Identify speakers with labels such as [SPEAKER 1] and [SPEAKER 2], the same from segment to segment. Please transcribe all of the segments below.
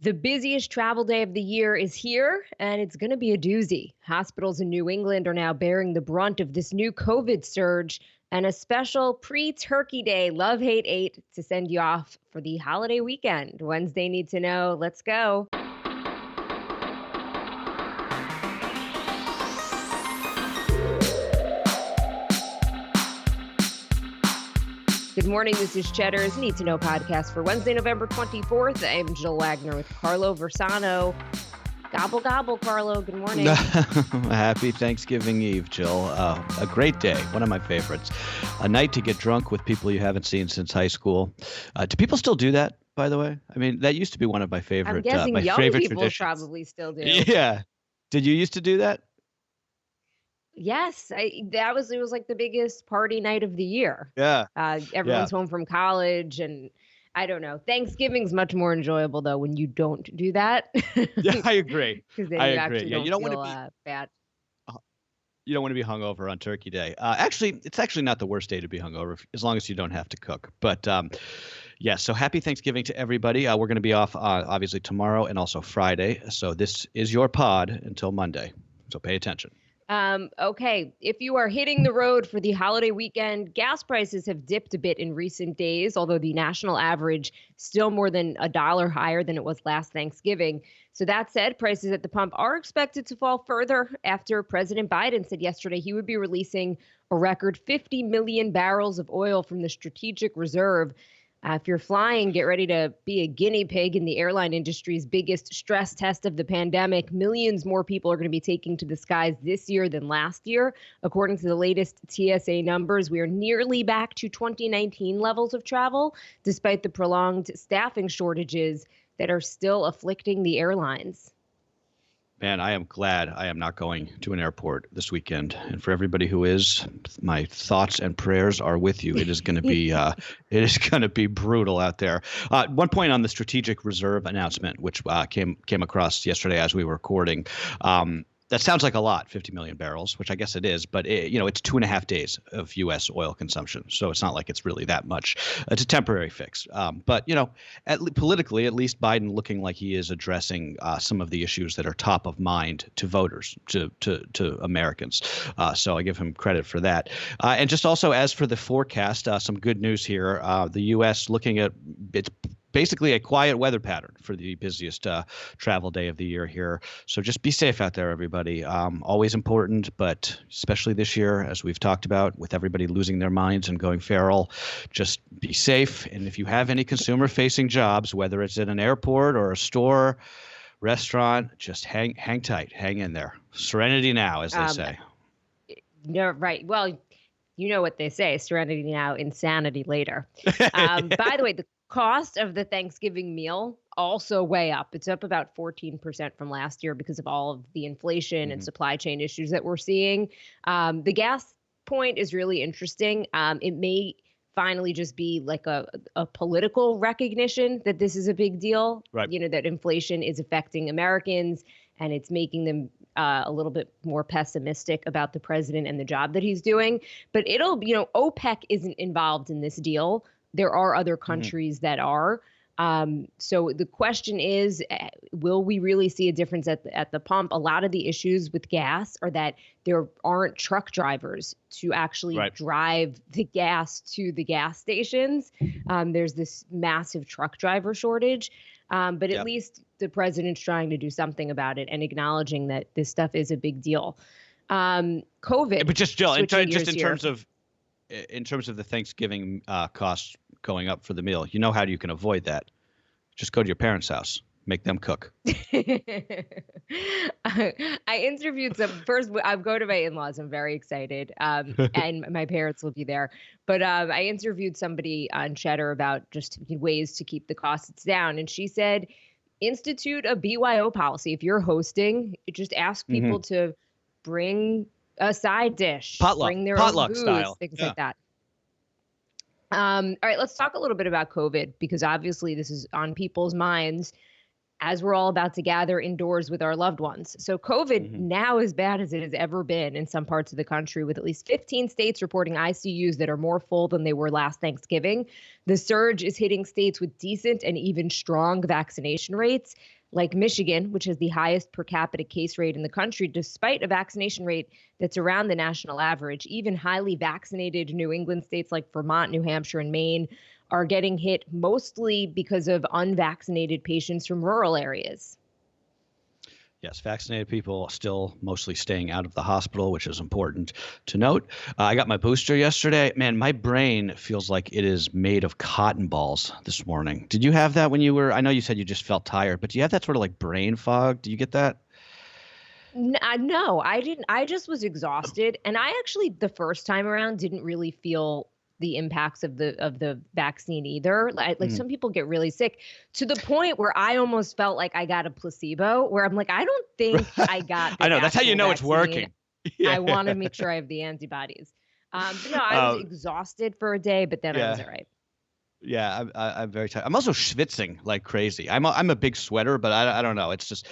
[SPEAKER 1] The busiest travel day of the year is here, and it's going to be a doozy. Hospitals in New England are now bearing the brunt of this new COVID surge, and a special pre-Turkey Day Love Hate 8 to send you off for the holiday weekend. Wednesday Need to Know. Let's go. Good morning. This is Cheddar's Need to Know podcast for Wednesday, November 24th. I'm Jill Wagner with Carlo Versano. Gobble, gobble, Carlo. Good morning.
[SPEAKER 2] Happy Thanksgiving Eve, Jill. A great day. One of my favorites. A night to get drunk with people you haven't seen since high school. Do people still do that, by the way? I mean, that used to be one of my favorite
[SPEAKER 1] I'm guessing young
[SPEAKER 2] favorite
[SPEAKER 1] people
[SPEAKER 2] traditions.
[SPEAKER 1] probably still do.
[SPEAKER 2] Yeah. Did you used to do that?
[SPEAKER 1] Yes, it was like the biggest party night of the year.
[SPEAKER 2] Yeah.
[SPEAKER 1] Everyone's home from college, and I don't know. Thanksgiving's much more enjoyable though when you don't do that.
[SPEAKER 2] Yeah, I agree.
[SPEAKER 1] Because then
[SPEAKER 2] I
[SPEAKER 1] you
[SPEAKER 2] agree.
[SPEAKER 1] actually
[SPEAKER 2] Yeah,
[SPEAKER 1] don't
[SPEAKER 2] you don't
[SPEAKER 1] feel
[SPEAKER 2] want to be
[SPEAKER 1] bad.
[SPEAKER 2] you don't want to be hungover on Turkey Day. It's actually not the worst day to be hungover as long as you don't have to cook. But yeah, so happy Thanksgiving to everybody. We're going to be off obviously tomorrow and also Friday. So this is your pod until Monday. So pay attention.
[SPEAKER 1] Okay, if you are hitting the road for the holiday weekend, gas prices have dipped a bit in recent days, although the national average still more than $1 higher than it was last Thanksgiving. So that said, prices at the pump are expected to fall further after President Biden said yesterday he would be releasing a record 50 million barrels of oil from the strategic reserve. If you're flying, get ready to be a guinea pig in the airline industry's biggest stress test of the pandemic. Millions more people are going to be taking to the skies this year than last year. According to the latest TSA numbers, we are nearly back to 2019 levels of travel, despite the prolonged staffing shortages that are still afflicting the airlines.
[SPEAKER 2] Man, I am glad I am not going to an airport this weekend. And for everybody who is, my thoughts and prayers are with you. It is going to be brutal out there. One point on the strategic reserve announcement, which came across yesterday as we were recording. That sounds like a lot, 50 million barrels, which I guess it is, but it's 2.5 days of U.S. oil consumption. So it's not like it's really that much. It's a temporary fix. But, politically, at least Biden looking like he is addressing some of the issues that are top of mind to voters, to Americans. So I give him credit for that. And just also as for the forecast, some good news here. The U.S. looking at its basically a quiet weather pattern for the busiest travel day of the year here. So just be safe out there, everybody. Always important, but especially this year, as we've talked about, with everybody losing their minds and going feral, just be safe. And if you have any consumer-facing jobs, whether it's in an airport or a store, restaurant, just hang tight, hang in there. Serenity now, as they say.
[SPEAKER 1] No, right. Well, you know what they say, serenity now, insanity later. By the way, the cost of the Thanksgiving meal also way up. It's up about 14% from last year because of all of the inflation and supply chain issues that we're seeing. The gas point is really interesting. It may finally just be like a political recognition that this is a big deal,
[SPEAKER 2] right?
[SPEAKER 1] That inflation is affecting Americans and it's making them a little bit more pessimistic about the president and the job that he's doing. But OPEC isn't involved in this deal. There are other countries that are. So the question is, will we really see a difference at the pump? A lot of the issues with gas are that there aren't truck drivers to actually drive the gas to the gas stations. There's this massive truck driver shortage. But at least the president's trying to do something about it and acknowledging that this stuff is a big deal. COVID.
[SPEAKER 2] But just Jill, in terms of the Thanksgiving costs going up for the meal, how you can avoid that. Just go to your parents' house. Make them cook.
[SPEAKER 1] I interviewed first, I'll go to my in-laws. I'm very excited. And my parents will be there. But I interviewed somebody on Cheddar about just ways to keep the costs down. And she said, institute a BYO policy. If you're hosting, just ask people to bring a side dish, bring their own booze,
[SPEAKER 2] style,
[SPEAKER 1] things like that. All right, let's talk a little bit about COVID because obviously this is on people's minds. as we're all about to gather indoors with our loved ones. So COVID now as bad as it has ever been in some parts of the country, with at least 15 states reporting ICUs that are more full than they were last Thanksgiving. The surge is hitting states with decent and even strong vaccination rates, like Michigan, which has the highest per capita case rate in the country, despite a vaccination rate that's around the national average. Even highly vaccinated New England states like Vermont, New Hampshire, and Maine are getting hit mostly because of unvaccinated patients from rural areas.
[SPEAKER 2] Yes, vaccinated people still mostly staying out of the hospital, which is important to note. I got my booster yesterday. Man, my brain feels like it is made of cotton balls this morning. Did you have that when you were? I know you said you just felt tired, but do you have that sort of like brain fog? Do you get that?
[SPEAKER 1] No, I didn't. I just was exhausted. And I actually, the first time around, didn't really feel the impacts of the vaccine either. Like some people get really sick to the point where I almost felt like I got a placebo, where I'm like, I don't think I got
[SPEAKER 2] I know. That's how you know
[SPEAKER 1] vaccine.
[SPEAKER 2] It's working.
[SPEAKER 1] I want to make sure I have the antibodies. But no, I was exhausted for a day, but then I was all right.
[SPEAKER 2] Yeah, I'm very tired. I'm also schwitzing like crazy. I'm a big sweater, but I don't know. It's just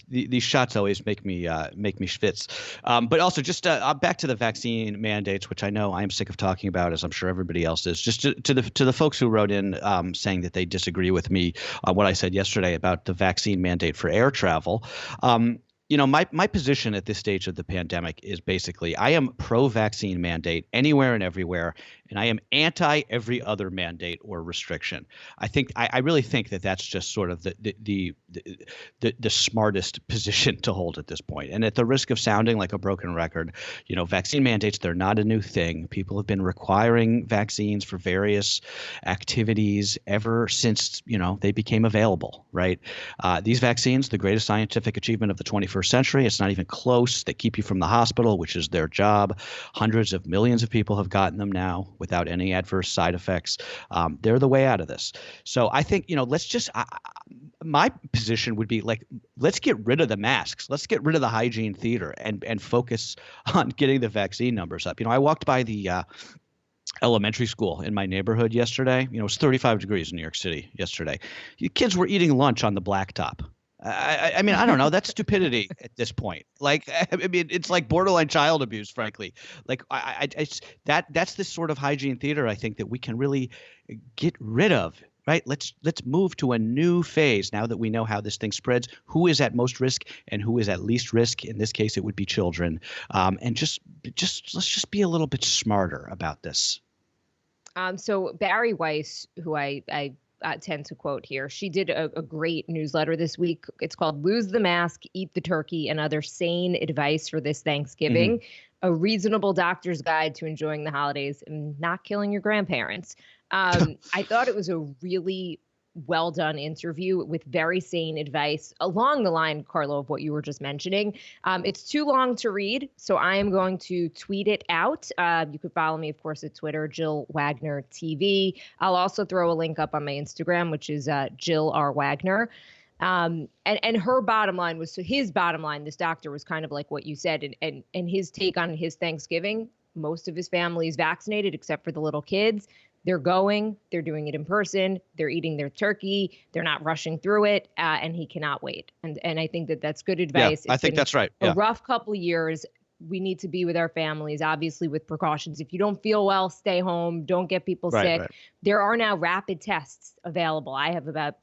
[SPEAKER 2] these shots always make me schwitz. But also just back to the vaccine mandates, which I know I am sick of talking about, as I'm sure everybody else is. Just to the folks who wrote in saying that they disagree with me on what I said yesterday about the vaccine mandate for air travel. My position at this stage of the pandemic is basically I am pro-vaccine mandate anywhere and everywhere, and I am anti every other mandate or restriction. I really think that that's just sort of the smartest position to hold at this point. And at the risk of sounding like a broken record, vaccine mandates, they're not a new thing. People have been requiring vaccines for various activities ever since they became available. Right? These vaccines, the greatest scientific achievement of the 21st century. It's not even close. They keep you from the hospital, which is their job. Hundreds of millions of people have gotten them now without any adverse side effects. They're the way out of this. So I think, let's just my position would be like, let's get rid of the masks. Let's get rid of the hygiene theater and focus on getting the vaccine numbers up. I walked by the elementary school in my neighborhood yesterday. It was 35 degrees in New York City yesterday. Kids were eating lunch on the blacktop. I mean, I don't know. That's stupidity at this point. Like, I mean, it's like borderline child abuse, frankly. Like, that's this sort of hygiene theater I think that we can really get rid of. Right. Let's move to a new phase now that we know how this thing spreads, who is at most risk and who is at least risk. In this case, it would be children. And let's just be a little bit smarter about this.
[SPEAKER 1] So Barry Weiss, who I tend to quote here, she did a great newsletter this week. It's called Lose the Mask, Eat the Turkey, and Other Sane Advice for This Thanksgiving, a reasonable doctor's guide to enjoying the holidays and not killing your grandparents. I thought it was a really well done interview with very sane advice along the line, Carlo, of what you were just mentioning. It's too long to read, so I am going to tweet it out. You could follow me, of course, at Twitter, Jill Wagner TV. I'll also throw a link up on my Instagram, which is Jill R. Wagner. And her bottom line was, so his bottom line, this doctor was kind of like what you said, and his take on his Thanksgiving, most of his family is vaccinated except for the little kids. They're doing it in person, they're eating their turkey, they're not rushing through it, and he cannot wait. And I think that that's good advice.
[SPEAKER 2] Yeah, I think that's right.
[SPEAKER 1] A rough couple years. We need to be with our families, obviously with precautions. If you don't feel well, stay home. Don't get people sick. Right. There are now rapid tests available. I have about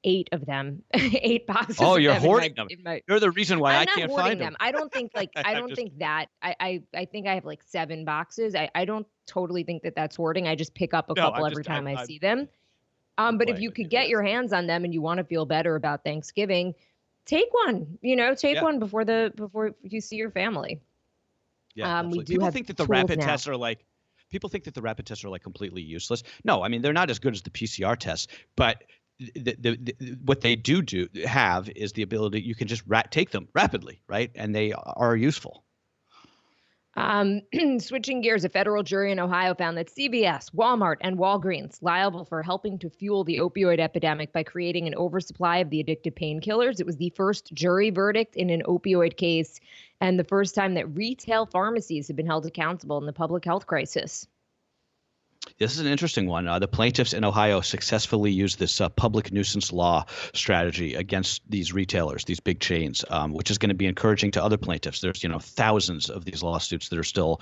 [SPEAKER 1] 8 of them, 8 boxes.
[SPEAKER 2] Oh, you're
[SPEAKER 1] of them
[SPEAKER 2] hoarding them. You're the reason why I can't find them.
[SPEAKER 1] I don't think like I think that I think I have like 7 boxes. I don't totally think that that's hoarding. I just pick up a couple every time I see them. But if you could get your hands on them and you want to feel better about Thanksgiving, take one. Take one before you see your family.
[SPEAKER 2] Yeah, we do. People think that the rapid tests are like. People think that the rapid tests are like completely useless. No, I mean they're not as good as the PCR tests, but what they do have is the ability you can just take them rapidly, right? And they are useful.
[SPEAKER 1] Switching gears, a federal jury in Ohio found that CVS, Walmart, and Walgreens liable for helping to fuel the opioid epidemic by creating an oversupply of the addictive painkillers. It was the first jury verdict in an opioid case and the first time that retail pharmacies have been held accountable in the public health crisis.
[SPEAKER 2] This is an interesting one. The plaintiffs in Ohio successfully used this public nuisance law strategy against these retailers, these big chains, which is going to be encouraging to other plaintiffs. There's, thousands of these lawsuits that are still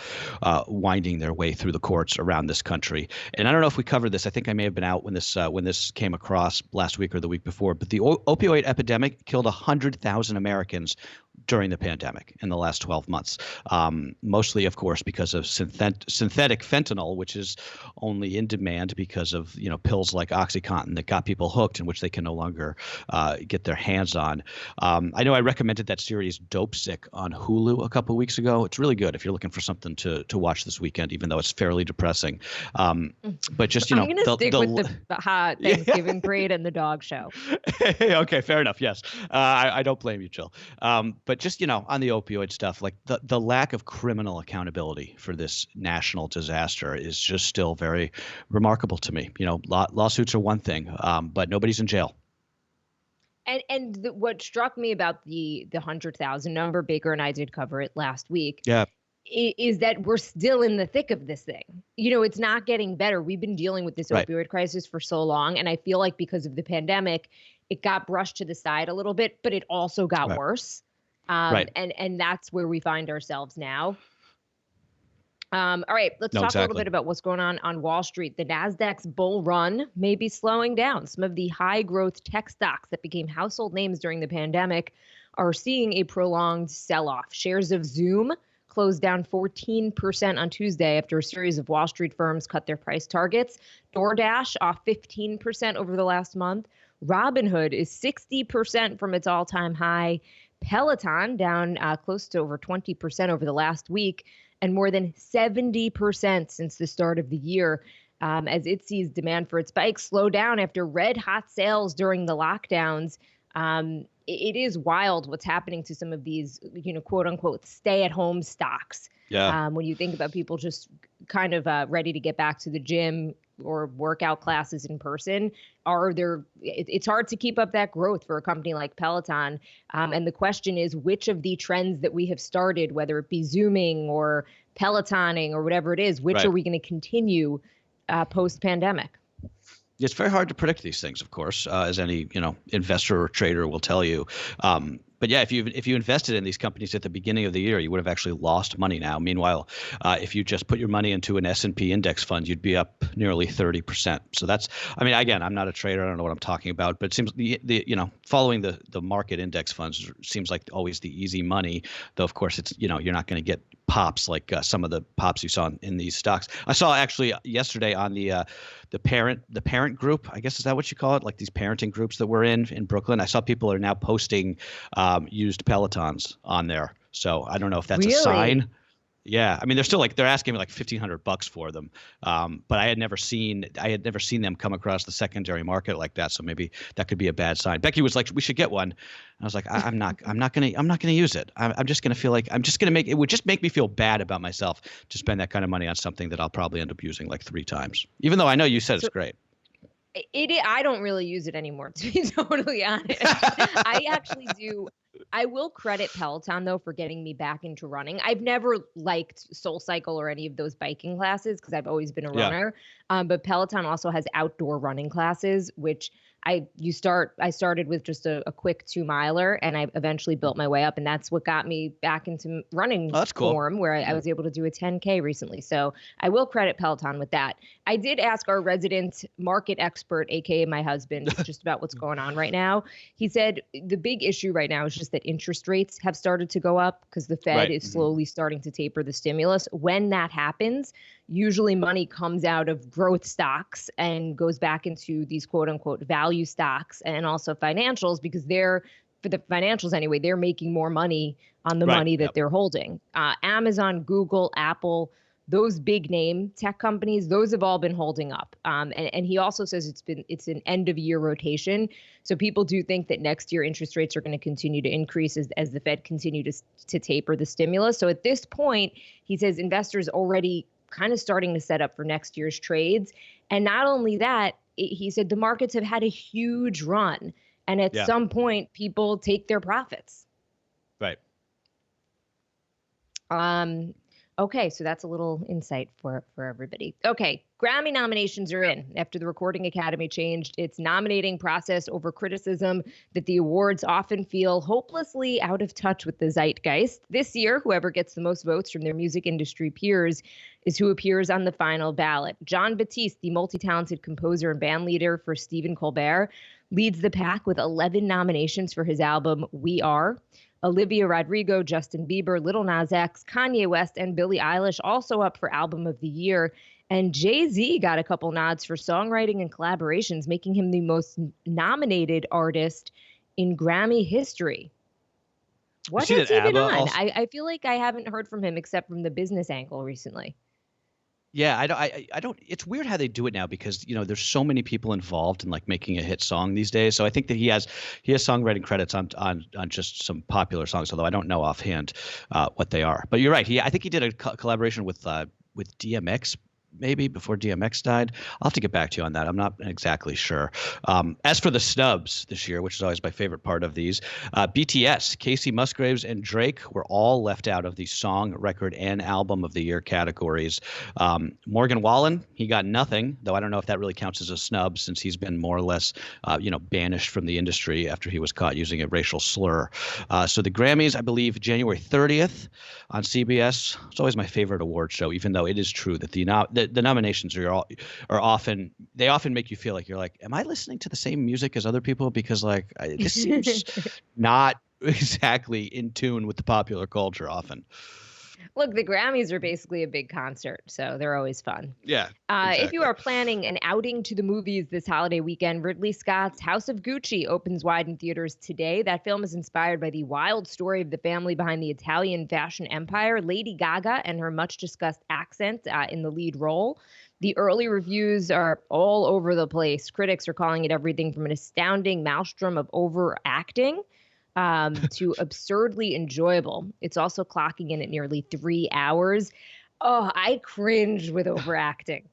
[SPEAKER 2] winding their way through the courts around this country. And I don't know if we covered this. I think I may have been out when this came across last week or the week before. But the opioid epidemic killed 100,000 Americans during the pandemic in the last 12 months, mostly, of course, because of synthetic fentanyl, which is only in demand because of pills like OxyContin that got people hooked and which they can no longer get their hands on. I know I recommended that series Dope Sick on Hulu a couple of weeks ago. It's really good if you're looking for something to watch this weekend, even though it's fairly depressing. But just
[SPEAKER 1] I'm gonna stick with the hot Thanksgiving parade and the dog show.
[SPEAKER 2] Okay, fair enough. Yes, I don't blame you, Jill. But just on the opioid stuff, like the lack of criminal accountability for this national disaster is just still very remarkable to me. Lawsuits are one thing, but nobody's in jail.
[SPEAKER 1] And what struck me about the 100,000 number, Baker and I did cover it last week.
[SPEAKER 2] Yeah.
[SPEAKER 1] Is that we're still in the thick of this thing. It's not getting better. We've been dealing with this opioid crisis for so long. And I feel like because of the pandemic, it got brushed to the side a little bit, but it also got worse. And that's where we find ourselves now. All right, let's talk a little bit about what's going on Wall Street. The Nasdaq's bull run may be slowing down. Some of the high growth tech stocks that became household names during the pandemic are seeing a prolonged sell-off. Shares of Zoom closed down 14% on Tuesday after a series of Wall Street firms cut their price targets. DoorDash off 15% over the last month. Robinhood is 60% from its all-time high. Peloton down close to over 20% over the last week, and more than 70% since the start of the year, as it sees demand for its bikes slow down after red hot sales during the lockdowns. It is wild what's happening to some of these, quote unquote, stay at home stocks.
[SPEAKER 2] Yeah.
[SPEAKER 1] When you think about people just kind of ready to get back to the gym or workout classes in person, it's hard to keep up that growth for a company like Peloton. And the question is, which of the trends that we have started, whether it be Zooming or Pelotoning or whatever it is, which are we going to continue post-pandemic?
[SPEAKER 2] It's very hard to predict these things, of course, as any investor or trader will tell you. But yeah, if you invested in these companies at the beginning of the year, you would have actually lost money now. Meanwhile, if you just put your money into an S&P index fund, you'd be up nearly 30%. So that's, again, I'm not a trader. I don't know what I'm talking about, but it seems following the market index funds seems like always the easy money. Though of course it's you're not going to get pops like some of the pops you saw in these stocks. I saw actually yesterday on the parent group, I guess, is that what you call it? Like these parenting groups that we're in Brooklyn. I saw people are now posting used Pelotons on there. So I don't know if that's a sign. Yeah, they're still they're asking me like $1,500 for them, but I had never seen them come across the secondary market like that. So maybe that could be a bad sign. Becky was like, "We should get one." I was like, "I'm not gonna use it. I'm just gonna feel like it would just make me feel bad about myself to spend that kind of money on something that I'll probably end up using like 3 times. Even though I know you said it's great."
[SPEAKER 1] I don't really use it anymore, to be totally honest. I actually do. I will credit Peloton, though, for getting me back into running. I've never liked SoulCycle or any of those biking classes because I've always been a runner. But Peloton also has outdoor running classes, which I started with just a quick 2-miler, and I eventually built my way up, and that's what got me back into running form, where I was able to do a 10K recently. So I will credit Peloton with that. I did ask our resident market expert, aka my husband, just about what's going on right now. He said the big issue right now is just that interest rates have started to go up because the Fed is slowly starting to taper the stimulus. When that happens, usually money comes out of growth stocks and goes back into these quote unquote value stocks and also financials, because for the financials anyway, they're making more money on the money that they're holding. Amazon, Google, Apple, those big name tech companies, those have all been holding up. And he also says it's an end of year rotation. So people do think that next year interest rates are going to continue to increase as the Fed continue to taper the stimulus. So at this point, he says investors already kind of starting to set up for next year's trades. And not only that, he said the markets have had a huge run. And at some point, people take their profits.
[SPEAKER 2] Right.
[SPEAKER 1] Okay, so that's a little insight for everybody. Okay, Grammy nominations are in after the Recording Academy changed its nominating process over criticism that the awards often feel hopelessly out of touch with the zeitgeist. This year, whoever gets the most votes from their music industry peers is who appears on the final ballot. Jon Batiste, the multi-talented composer and band leader for Stephen Colbert, leads the pack with 11 nominations for his album We Are. Olivia Rodrigo, Justin Bieber, Lil Nas X, Kanye West, and Billie Eilish also up for Album of the Year. And Jay-Z got a couple nods for songwriting and collaborations, making him the most nominated artist in Grammy history. What has he been on? I feel like I haven't heard from him except from the business angle recently.
[SPEAKER 2] Yeah, I don't. It's weird how they do it now because there's so many people involved in like making a hit song these days. So I think that he has songwriting credits on just some popular songs, although I don't know offhand what they are. But you're right. I think he did a collaboration with DMX. Maybe before DMX died. I'll have to get back to you on that. I'm not exactly sure. As for the snubs this year, which is always my favorite part of these, BTS, Casey Musgraves, and Drake were all left out of the song, record, and album of the year categories. Morgan Wallen, he got nothing, though I don't know if that really counts as a snub since he's been more or less, banished from the industry after he was caught using a racial slur. So the Grammys, I believe, January 30th on CBS. It's always my favorite award show, even though it is true that the nominations are often make you feel like you're like, am I listening to the same music as other people? Because like this seems not exactly in tune with the popular culture often.
[SPEAKER 1] Look, the Grammys are basically a big concert, so they're always fun.
[SPEAKER 2] Yeah. Exactly.
[SPEAKER 1] If you are planning an outing to the movies this holiday weekend, Ridley Scott's House of Gucci opens wide in theaters today. That film is inspired by the wild story of the family behind the Italian fashion empire. Lady Gaga and her much-discussed accent in the lead role. The early reviews are all over the place. Critics are calling it everything from an astounding maelstrom of overacting to absurdly enjoyable. It's also clocking in at nearly 3 hours. Oh, I cringe with overacting.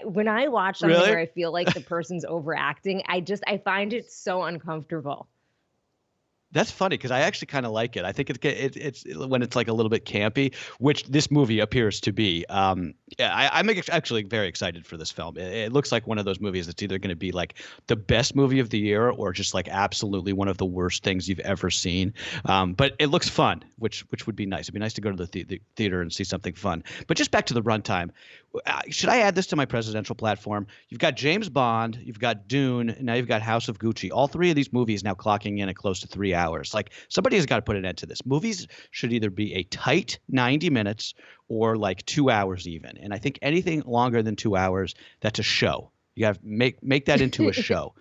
[SPEAKER 1] When I watch something where I feel like the person's overacting, I find it so uncomfortable.
[SPEAKER 2] That's funny because I actually kind of like it. I think it's when it's like a little bit campy, which this movie appears to be. I'm actually very excited for this film. It looks like one of those movies that's either going to be like the best movie of the year or just like absolutely one of the worst things you've ever seen. But it looks fun, which would be nice. It'd be nice to go to the theater and see something fun. But just back to the runtime. Should I add this to my presidential platform? You've got James Bond, you've got Dune, and now you've got House of Gucci. All three of these movies now clocking in at close to 3 hours. Like somebody has got to put an end to this. Movies should either be a tight 90 minutes or like 2 hours even. And I think anything longer than 2 hours, that's a show. You have to make that into a show.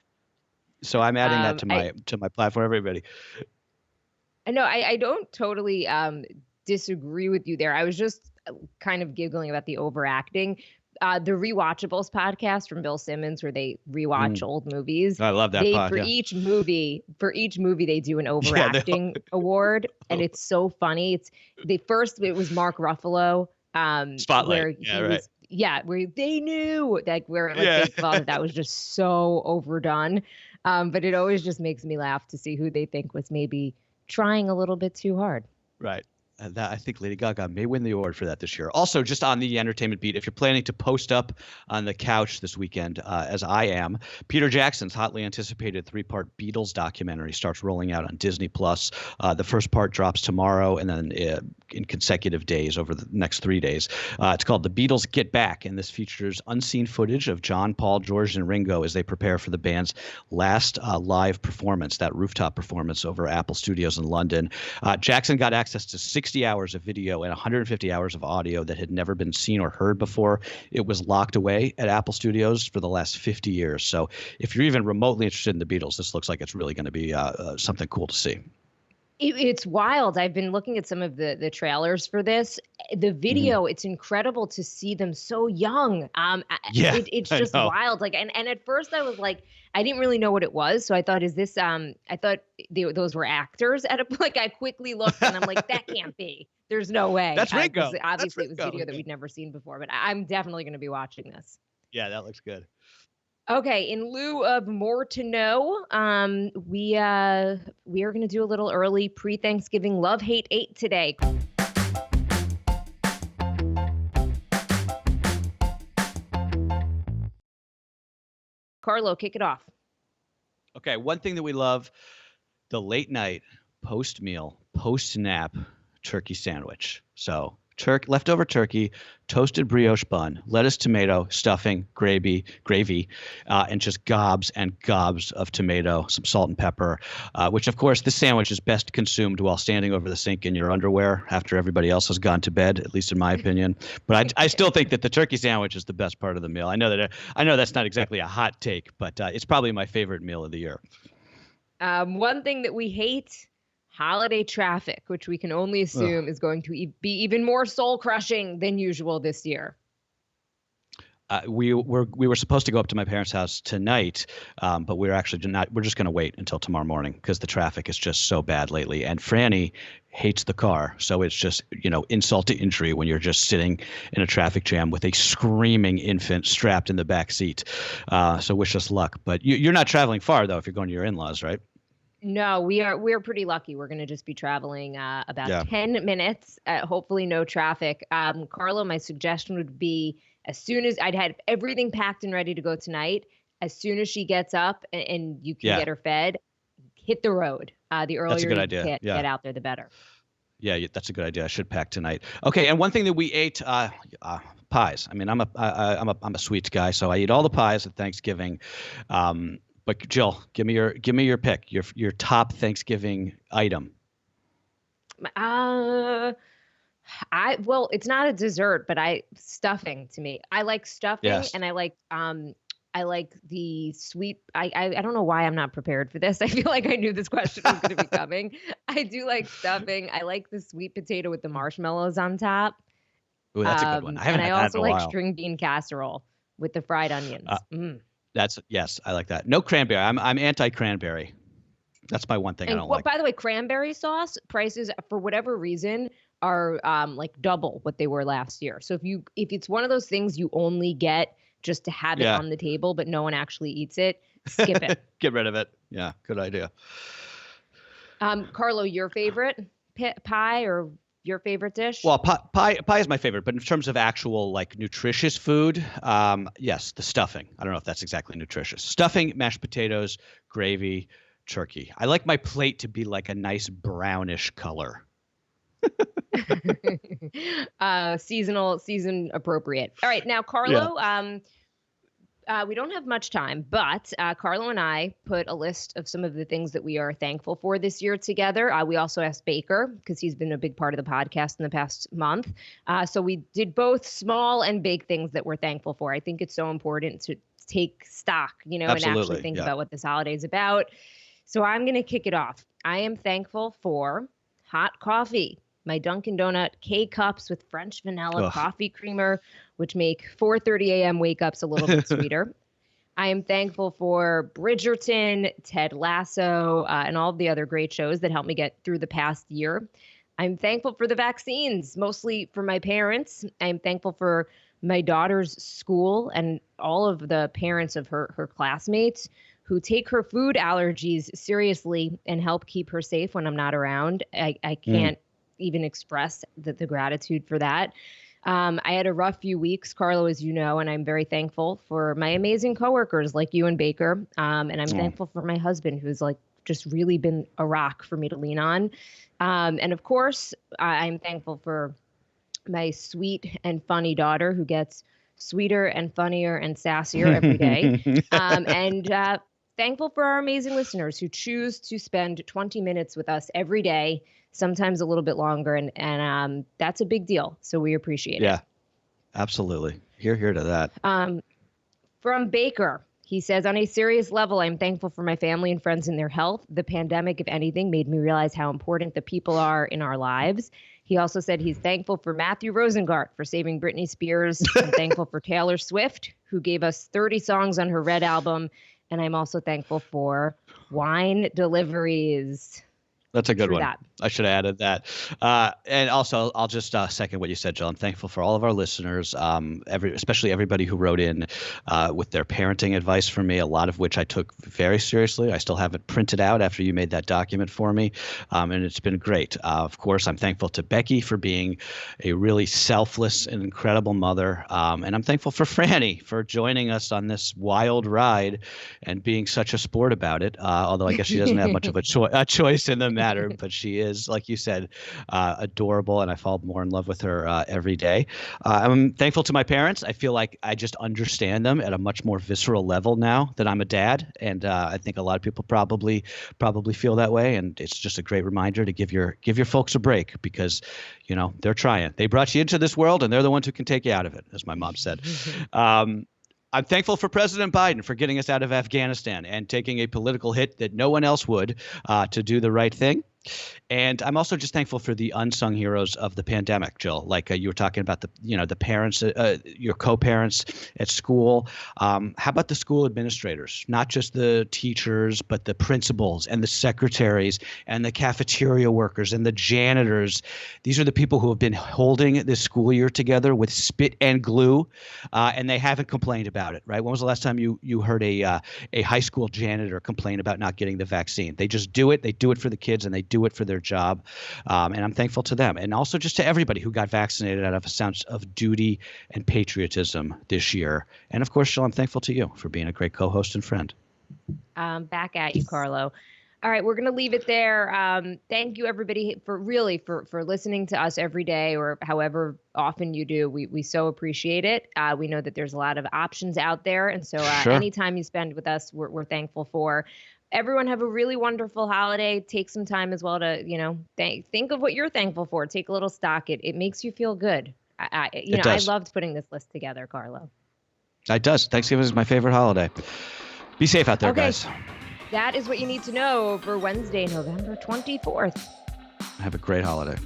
[SPEAKER 2] So I'm adding that to my platform, everybody.
[SPEAKER 1] No, I don't totally disagree with you there. I was just kind of giggling about the overacting. The Rewatchables podcast from Bill Simmons, where they rewatch old movies.
[SPEAKER 2] I love that pod.
[SPEAKER 1] Each movie, they do an overacting award, and it's so funny. It was Mark Ruffalo.
[SPEAKER 2] Spotlight.
[SPEAKER 1] Where they knew, like where they thought that was just so overdone. But it always just makes me laugh to see who they think was maybe trying a little bit too hard.
[SPEAKER 2] Right. I think Lady Gaga may win the award for that this year. Also, just on the entertainment beat, if you're planning to post up on the couch this weekend, as I am, Peter Jackson's hotly anticipated 3-part Beatles documentary starts rolling out on Disney+. The first part drops tomorrow and then in consecutive days over the next 3 days. It's called The Beatles Get Back, and this features unseen footage of John, Paul, George, and Ringo as they prepare for the band's last live performance, that rooftop performance over Apple Studios in London. Jackson got access to 60 hours of video and 150 hours of audio that had never been seen or heard before. It was locked away at Apple Studios for the last 50 years. So if you're even remotely interested in the Beatles, this looks like it's really going to be something cool to see.
[SPEAKER 1] It's wild. I've been looking at some of the trailers for this. The video, it's incredible to see them so young. It's just wild. Like, and at first I was like, I didn't really know what it was. So I thought, I thought those were actors. I quickly looked and I'm like, that can't be. There's no way.
[SPEAKER 2] That's Ringo.
[SPEAKER 1] Obviously, it was video that we'd never seen before, but I'm definitely going to be watching this.
[SPEAKER 2] Yeah, that looks good.
[SPEAKER 1] Okay, in lieu of more to know, we are going to do a little early pre-Thanksgiving Love Hate 8 today. Carlo, kick it off.
[SPEAKER 2] Okay, one thing that we love, the late night, post-meal, post-nap turkey sandwich. So leftover turkey, toasted brioche bun, lettuce, tomato, stuffing, gravy, and just gobs and gobs of tomato, some salt and pepper, which, of course, this sandwich is best consumed while standing over the sink in your underwear after everybody else has gone to bed, at least in my opinion. But I still think that the turkey sandwich is the best part of the meal. I know that's not exactly a hot take, but it's probably my favorite meal of the year.
[SPEAKER 1] One thing that we hate, holiday traffic, which we can only assume is going to be even more soul-crushing than usual this year.
[SPEAKER 2] We were supposed to go up to my parents' house tonight, but we're actually not. We're just going to wait until tomorrow morning because the traffic is just so bad lately. And Franny hates the car, so it's just insult to injury when you're just sitting in a traffic jam with a screaming infant strapped in the back seat. So wish us luck. But you're not traveling far though if you're going to your in-laws, right?
[SPEAKER 1] No, we're pretty lucky. We're going to just be traveling about 10 minutes, hopefully no traffic. Carlo, my suggestion would be as soon as I'd had everything packed and ready to go tonight, as soon as she gets up and you can get her fed, hit the road. The earlier you get out there, the better.
[SPEAKER 2] Yeah, that's a good idea. I should pack tonight. Okay, and one thing that we ate, pies. I mean, I'm a sweets guy, so I eat all the pies at Thanksgiving. But Jill, give me your pick, your top Thanksgiving item.
[SPEAKER 1] Well, it's not a dessert, but stuffing to me. I like stuffing, and I like the sweet. I don't know why I'm not prepared for this. I feel like I knew this question was going to be coming. I do like stuffing. I like the sweet potato with the marshmallows on top.
[SPEAKER 2] Ooh, that's a good one. I haven't had that in a while.
[SPEAKER 1] And I also like string bean casserole with the fried onions.
[SPEAKER 2] Yes, I like that. No cranberry. I'm anti-cranberry. That's my one thing I don't like.
[SPEAKER 1] By the way, cranberry sauce prices for whatever reason are like double what they were last year. So if it's one of those things you only get just to have it on the table, but no one actually eats it, skip it.
[SPEAKER 2] Get rid of it. Yeah, good idea.
[SPEAKER 1] Carlo, your favorite pie or your favorite dish?
[SPEAKER 2] Well, pie is my favorite, but in terms of actual like nutritious food, yes, the stuffing. I don't know if that's exactly nutritious. Stuffing, mashed potatoes, gravy, turkey. I like my plate to be like a nice brownish color.
[SPEAKER 1] Season appropriate. All right, now Carlo, we don't have much time, but Carlo and I put a list of some of the things that we are thankful for this year together. We also asked Baker because he's been a big part of the podcast in the past month. So we did both small and big things that we're thankful for. I think it's so important to take stock, and actually think about what this holiday is about. So I'm going to kick it off. I am thankful for hot coffee. My Dunkin' Donut K-Cups with French vanilla coffee creamer, which make 4:30 a.m. wake-ups a little bit sweeter. I am thankful for Bridgerton, Ted Lasso, and all of the other great shows that helped me get through the past year. I'm thankful for the vaccines, mostly for my parents. I'm thankful for my daughter's school and all of the parents of her classmates who take her food allergies seriously and help keep her safe when I'm not around. I can't even express the gratitude for that. I had a rough few weeks, Carlo, as you know, and I'm very thankful for my amazing coworkers like you and Baker. And I'm thankful for my husband, who's like just really been a rock for me to lean on. And of course, I'm thankful for my sweet and funny daughter who gets sweeter and funnier and sassier every day. And thankful for our amazing listeners who choose to spend 20 minutes with us every day, sometimes a little bit longer. And that's a big deal. So we appreciate it.
[SPEAKER 2] Yeah, absolutely. Here to that.
[SPEAKER 1] From Baker, he says, on a serious level, I'm thankful for my family and friends and their health. The pandemic, if anything, made me realize how important the people are in our lives. He also said he's thankful for Matthew Rosengart for saving Britney Spears. I'm thankful for Taylor Swift, who gave us 30 songs on her Red album. And I'm also thankful for wine deliveries.
[SPEAKER 2] That's a good
[SPEAKER 1] True
[SPEAKER 2] one.
[SPEAKER 1] that.
[SPEAKER 2] I should have added that. And also, I'll just second what you said, Jill. I'm thankful for all of our listeners, especially everybody who wrote in with their parenting advice for me, a lot of which I took very seriously. I still have it printed out after you made that document for me, and it's been great. Of course, I'm thankful to Becky for being a really selfless and incredible mother, and I'm thankful for Franny for joining us on this wild ride and being such a sport about it, although I guess she doesn't have much of a choice in the matter, but she is, like you said, adorable, and I fall more in love with her every day. I'm thankful to my parents. I feel like I just understand them at a much more visceral level now that I'm a dad, and I think a lot of people probably feel that way, and it's just a great reminder to give your folks a break because, they're trying. They brought you into this world, and they're the ones who can take you out of it, as my mom said. I'm thankful for President Biden for getting us out of Afghanistan and taking a political hit that no one else would to do the right thing. And I'm also just thankful for the unsung heroes of the pandemic, Jill. Like you were talking about the parents, your co-parents at school. How about the school administrators? Not just the teachers, but the principals and the secretaries and the cafeteria workers and the janitors. These are the people who have been holding this school year together with spit and glue, and they haven't complained about it. Right? When was the last time you heard a high school janitor complain about not getting the vaccine? They just do it. They do it for the kids, and they do it for their job, and I'm thankful to them, and also just to everybody who got vaccinated out of a sense of duty and patriotism this year. And of course, Jill, I'm thankful to you for being a great co-host and friend.
[SPEAKER 1] Back at you, Carlo. All right, we're gonna leave it there. Thank you, everybody, for listening to us every day or however often you do. We so appreciate it. We know that there's a lot of options out there, and so
[SPEAKER 2] Sure.
[SPEAKER 1] anytime you spend with us, we're thankful for. Everyone have a really wonderful holiday. Take some time as well to, think of what you're thankful for. Take a little stock. It makes you feel good. I loved putting this list together, Carlo.
[SPEAKER 2] It does. Thanksgiving is my favorite holiday. Be safe out there, guys.
[SPEAKER 1] That is what you need to know for Wednesday, November 24th.
[SPEAKER 2] Have a great holiday.